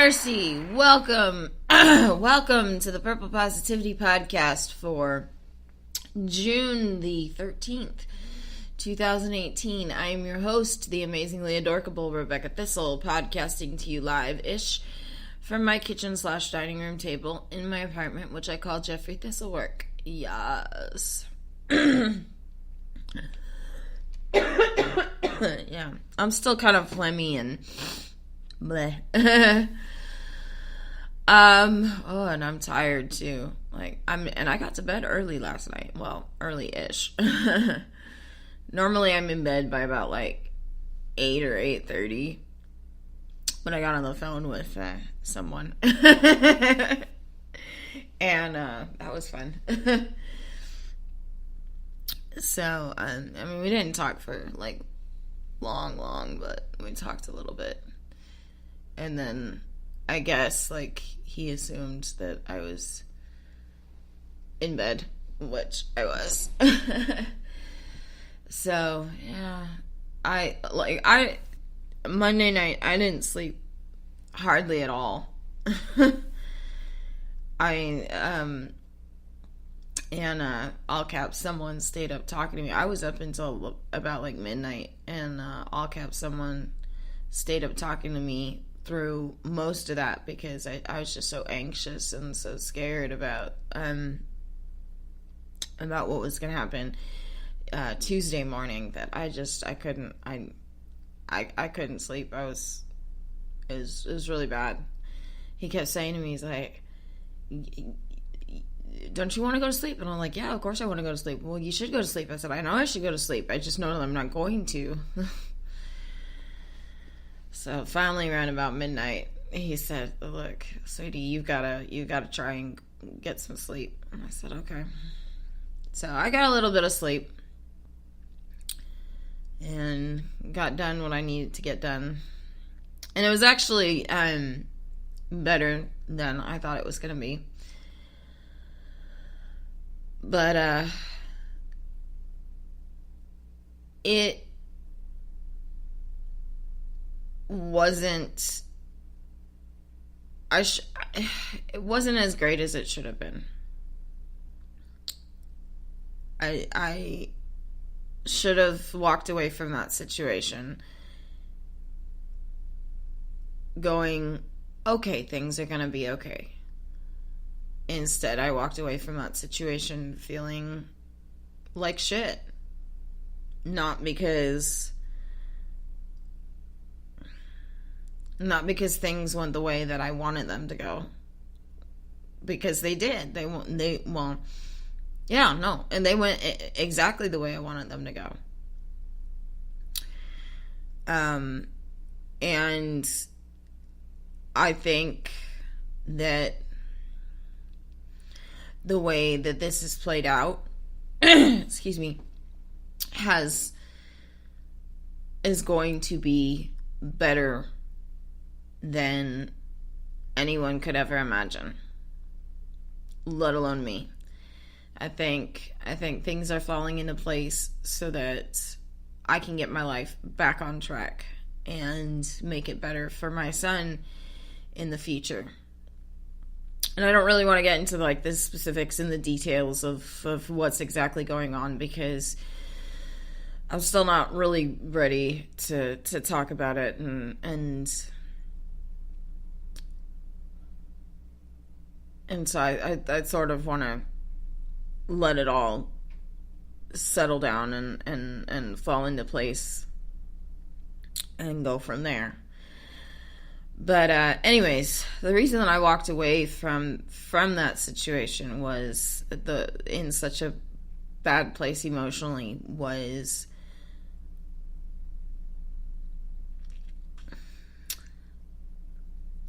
Darcy, welcome. Welcome to the Purple Positivity Podcast for June the 13th, 2018. I am your host, the amazingly adorable Rebecca Thistle, podcasting to you live-ish from my kitchen/dining room table in my apartment, which I call Jeffrey Thistlework. Yes. Yeah, I'm still kind of phlegmy and bleh. And I'm tired too. I got to bed early last night. Well, early-ish. Normally I'm in bed by about 8 or 8:30. But I got on the phone with someone. And that was fun. So, we didn't talk for long, but we talked a little bit. And then I guess he assumed that I was in bed, which I was. So, yeah. Monday night I didn't sleep hardly at all. All caps, someone stayed up talking to me. I was up until about midnight, and all caps, someone stayed up talking to me through most of that because I was just so anxious and so scared about what was going to happen Tuesday morning that I couldn't sleep. It was really bad. He kept saying to me, he's like, don't you want to go to sleep? And I'm like, yeah, of course I want to go to sleep. Well, you should go to sleep. I said, I know I should go to sleep. I just know that I'm not going to. So finally around about midnight, he said, look, sweetie, you've got to try and get some sleep. And I said, okay. So I got a little bit of sleep and got done what I needed to get done. And it was actually better than I thought it was going to be. But it wasn't it wasn't as great as it should have been. I should have walked away from that situation going, okay, things are going to be okay. Instead, I walked away from that situation feeling like shit. Not because things went the way that I wanted them to go. Because they did. They went exactly the way I wanted them to go. And I think that the way that this is played out, excuse me, is going to be better than anyone could ever imagine, let alone me. I think things are falling into place so that I can get my life back on track and make it better for my son in the future. And I don't really want to get into the specifics and the details of what's exactly going on because I'm still not really ready to talk about it and so I sort of want to let it all settle down and fall into place and go from there. But anyways, the reason that I walked away from that situation was in such a bad place emotionally was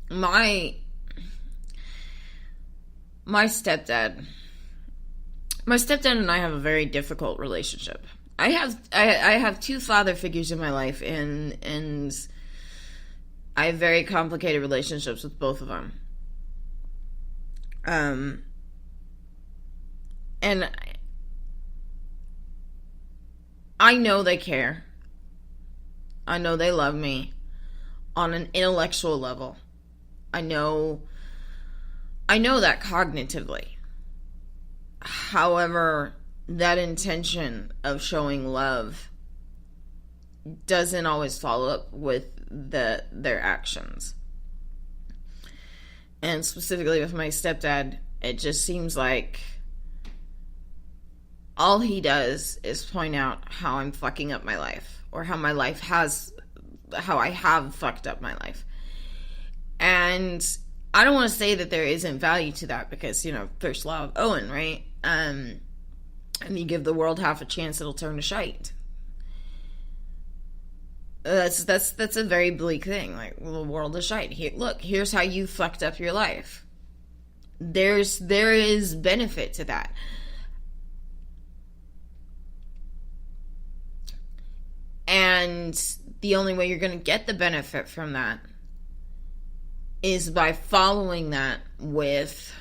my stepdad. My stepdad and I have a very difficult relationship. I have two father figures in my life, and I have very complicated relationships with both of them. And I know they care. I know they love me on an intellectual level. I know that cognitively. However, that intention of showing love doesn't always follow up with their actions. And specifically with my stepdad, it just seems like all he does is point out how I'm fucking up my life, or how I have fucked up my life. And I don't want to say that there isn't value to that, because, first law of Owen, right? And you give the world half a chance, it'll turn to shite. That's a very bleak thing. Like, the world is shite. Here's how you fucked up your life. There is benefit to that. And the only way you're going to get the benefit from that is by following that with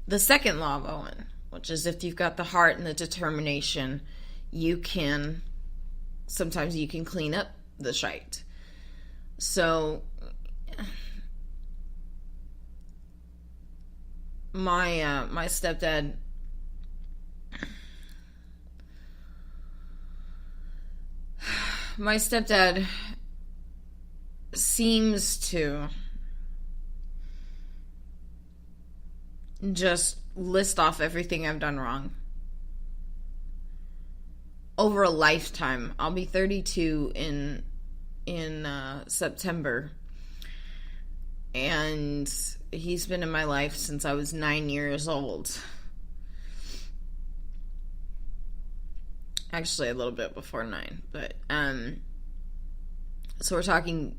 the second law of Owen, which is, if you've got the heart and the determination, sometimes you can clean up the shite. So my stepdad, seems to just list off everything I've done wrong over a lifetime. I'll be 32 in September, and he's been in my life since I was 9 years old. Actually, a little bit before 9, but so we're talking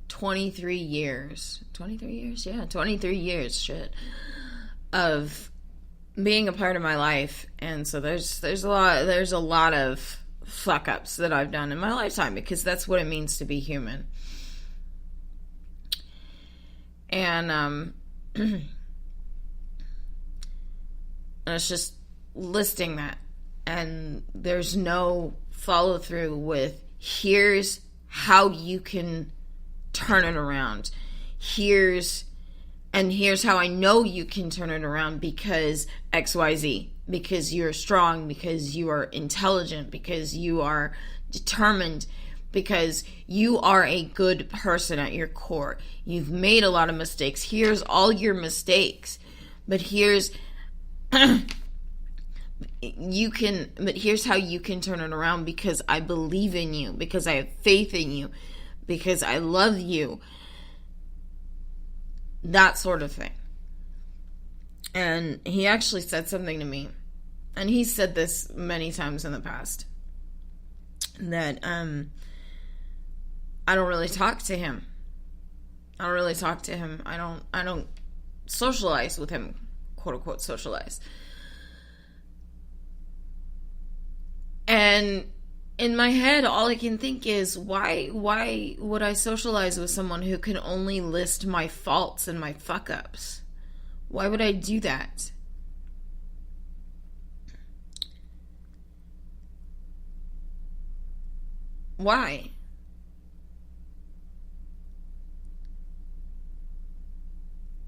23 years. 23 years? Yeah, 23 years, shit, of being a part of my life. And so there's a lot of fuck ups that I've done in my lifetime, because that's what it means to be human. And it's just listing that, and there's no follow through with, here's how you can turn it around. Here's how I know you can turn it around, because XYZ, because you're strong, because you are intelligent, because you are determined, because you are a good person at your core. You've made a lot of mistakes. Here's all your mistakes, but here's here's how you can turn it around, because I believe in you, because I have faith in you, because I love you. That sort of thing. And he actually said something to me, and he's said this many times in the past, that I don't really talk to him. I don't socialize with him, quote unquote socialize. And in my head, all I can think is, why would I socialize with someone who can only list my faults and my fuck-ups? Why would I do that? Why?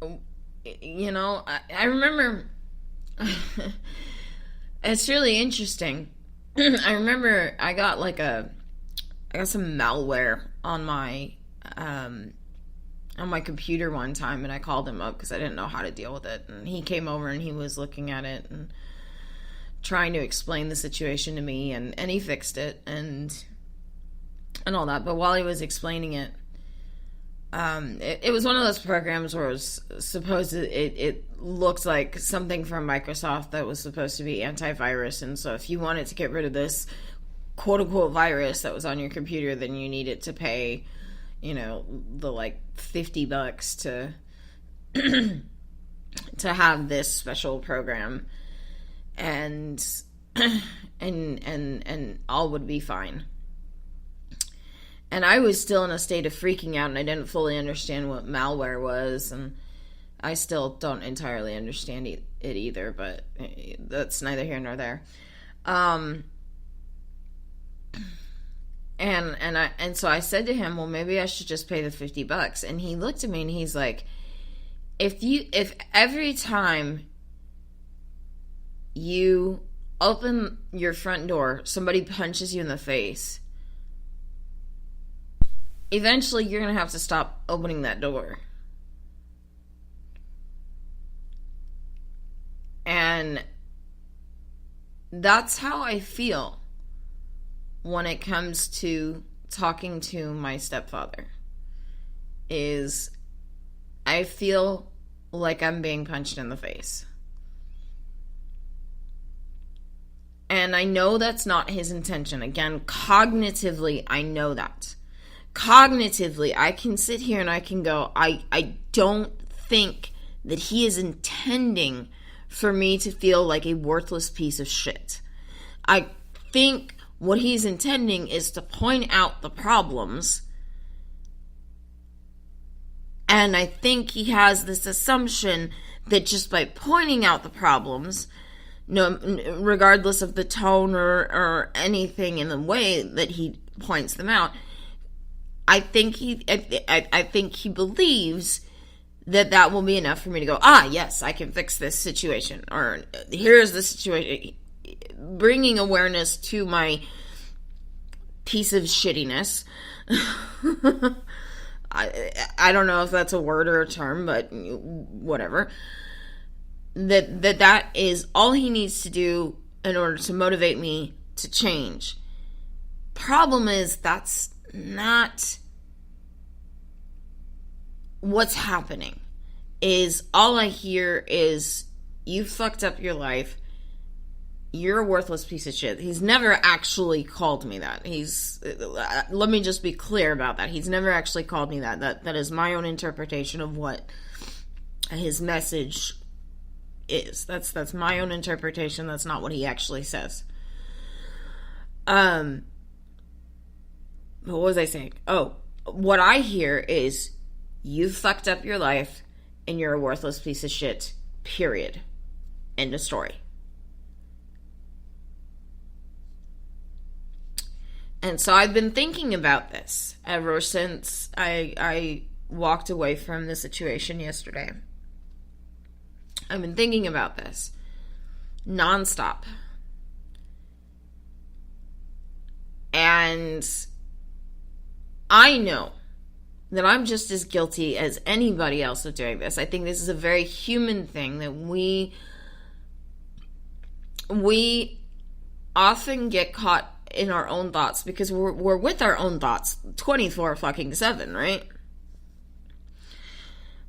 I remember it's really interesting. I remember I got some malware on my computer one time, and I called him up because I didn't know how to deal with it, and he came over and he was looking at it and trying to explain the situation to me, and he fixed it and all that. But while he was explaining it, it was one of those programs where it was it looked like something from Microsoft that was supposed to be antivirus, and so if you wanted to get rid of this quote-unquote virus that was on your computer, then you needed to pay, the $50 to have this special program, and all would be fine. And I was still in a state of freaking out, and I didn't fully understand what malware was, and I still don't entirely understand it either, but that's neither here nor there. And so I said to him, well, maybe I should just pay the $50. And he looked at me and he's like, if every time you open your front door, somebody punches you in the face, eventually you're going to have to stop opening that door. And that's how I feel when it comes to talking to my stepfather. Is I feel like I'm being punched in the face. And I know that's not his intention. Again, cognitively, I know that. Cognitively, I can sit here and I can go, I don't think that he is intending for me to feel like a worthless piece of shit. I think what he's intending is to point out the problems. And I think he has this assumption that just by pointing out the problems, no, regardless of the tone or anything in the way that he points them out, I think he believes that will be enough for me to go, yes, I can fix this situation, or here's the situation, bringing awareness to my piece of shittiness. I don't know if that's a word or a term, but whatever. That is all he needs to do in order to motivate me to change. Problem is, that's not what's happening. Is all I hear is, you fucked up your life, you're a worthless piece of shit. He's never actually called me that. Let me just be clear about that. He's never actually called me that. That is my own interpretation of what his message is. That's my own interpretation. That's not what he actually says. What was I saying? Oh, what I hear is, you fucked up your life and you're a worthless piece of shit. Period. End of story. And so I've been thinking about this ever since I walked away from the situation yesterday. I've been thinking about this nonstop. And I know that I'm just as guilty as anybody else of doing this. I think this is a very human thing that we often get caught in our own thoughts because we're with our own thoughts 24/7, right?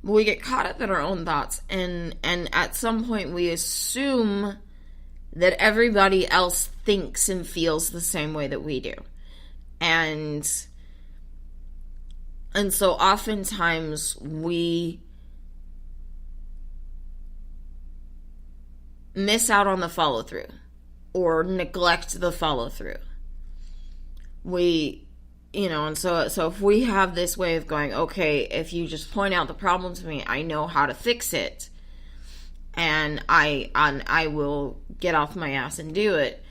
We get caught up in our own thoughts, and at some point we assume that everybody else thinks and feels the same way that we do. And so oftentimes we miss out on the follow through or neglect the follow through. And so if we have this way of going, okay, if you just point out the problem to me, I know how to fix it, and I will get off my ass and do it,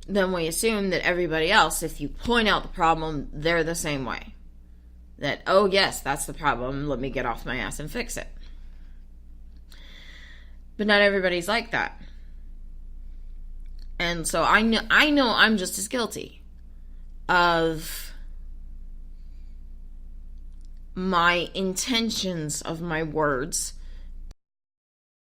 then we assume that everybody else, if you point out the problem, they're the same way. That, oh yes, that's the problem, let me get off my ass and fix it. But not everybody's like that. And so I know I'm just as guilty of my intentions of my words